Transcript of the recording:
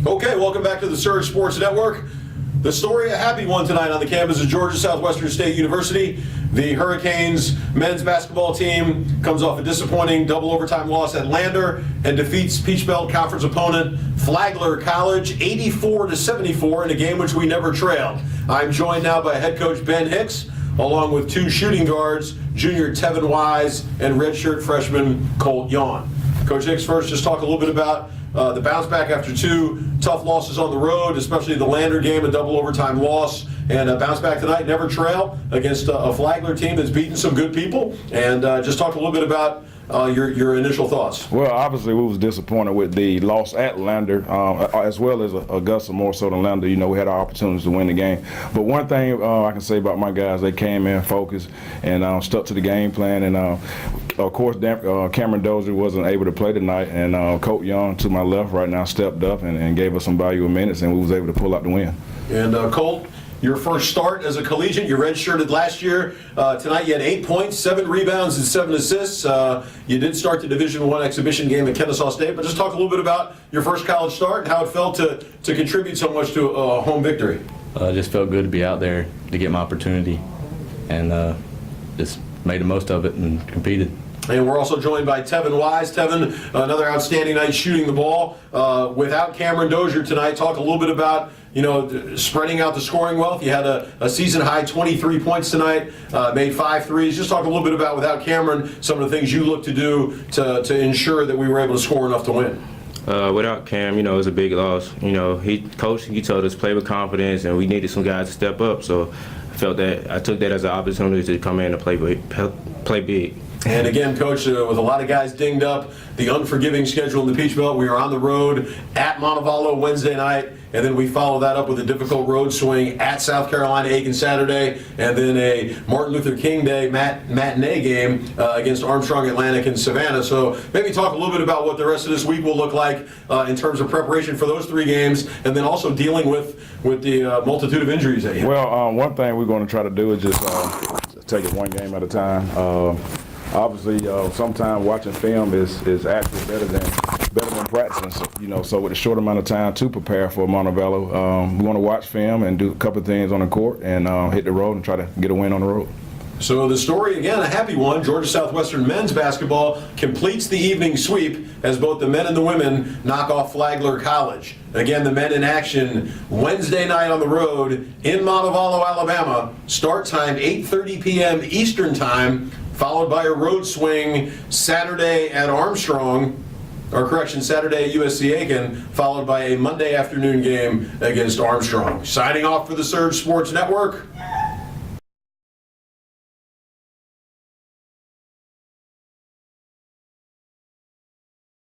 Okay, welcome back to the Surge Sports Network. The story, a happy one tonight on the campus of Georgia Southwestern State University. The Hurricanes men's basketball team comes off a disappointing double overtime loss at Lander and defeats Peach Belt Conference opponent Flagler College 84-74 in a game which we never trailed. I'm joined now by head coach Ben Hicks, along with two shooting guards, junior Tevin Wise and redshirt freshman Colt Yawn. Coach Hicks, first just talk a little bit about the bounce back after two tough losses on the road, especially the Lander game, a double overtime loss, and a bounce back tonight, never trail, against a Flagler team that's beaten some good people. And just talk a little bit about your initial thoughts. Well, obviously we was disappointed with the loss at Lander, as well as Augusta, more so than Lander. You know, we had our opportunities to win the game. But one thing I can say about my guys, they came in focused and stuck to the game plan. And of course, Cameron Dozier wasn't able to play tonight, and Colt Yawn to my left right now stepped up and gave us some valuable minutes, and we was able to pull out the win. And Colt, your first start as a collegiate, you redshirted last year. Tonight you had 8 points, 7 rebounds, and 7 assists. You did start the Division I exhibition game at Kennesaw State, but just talk a little bit about your first college start and how it felt to contribute so much to a home victory. It just felt good to be out there to get my opportunity, and just made the most of it and competed. And we're also joined by Tevin Wise. Tevin, another outstanding night shooting the ball. Without Cameron Dozier tonight, talk a little bit about, you know, spreading out the scoring wealth. You had a season-high 23 points tonight, made 5 threes. Just talk a little bit about, without Cameron, some of the things you look to do to ensure that we were able to score enough to win. Without Cam, you know, it was a big loss. You know, he told us play with confidence, and we needed some guys to step up. So I took that as an opportunity to come in and play big. And again, Coach, with a lot of guys dinged up, the unforgiving schedule in the Peach Belt, we are on the road at Montevallo Wednesday night, and then we follow that up with a difficult road swing at South Carolina Aiken Saturday, and then a Martin Luther King Day matinee game against Armstrong Atlantic and Savannah. So maybe talk a little bit about what the rest of this week will look like in terms of preparation for those 3 games, and then also dealing with the multitude of injuries that you have. Well, one thing we're going to try to do is just take it one game at a time. Obviously, sometimes watching film is actually better than practicing. So, you know, so with a short amount of time to prepare for Montevallo, we want to watch film and do a couple of things on the court and hit the road and try to get a win on the road. So the story, again, a happy one. Georgia Southwestern men's basketball completes the evening sweep as both the men and the women knock off Flagler College. Again, the men in action Wednesday night on the road in Montevallo, Alabama. Start time 8:30 p.m. Eastern time, followed by a road swing Saturday at Saturday at USC Aiken, followed by a Monday afternoon game against Armstrong. Signing off for the Surge Sports Network,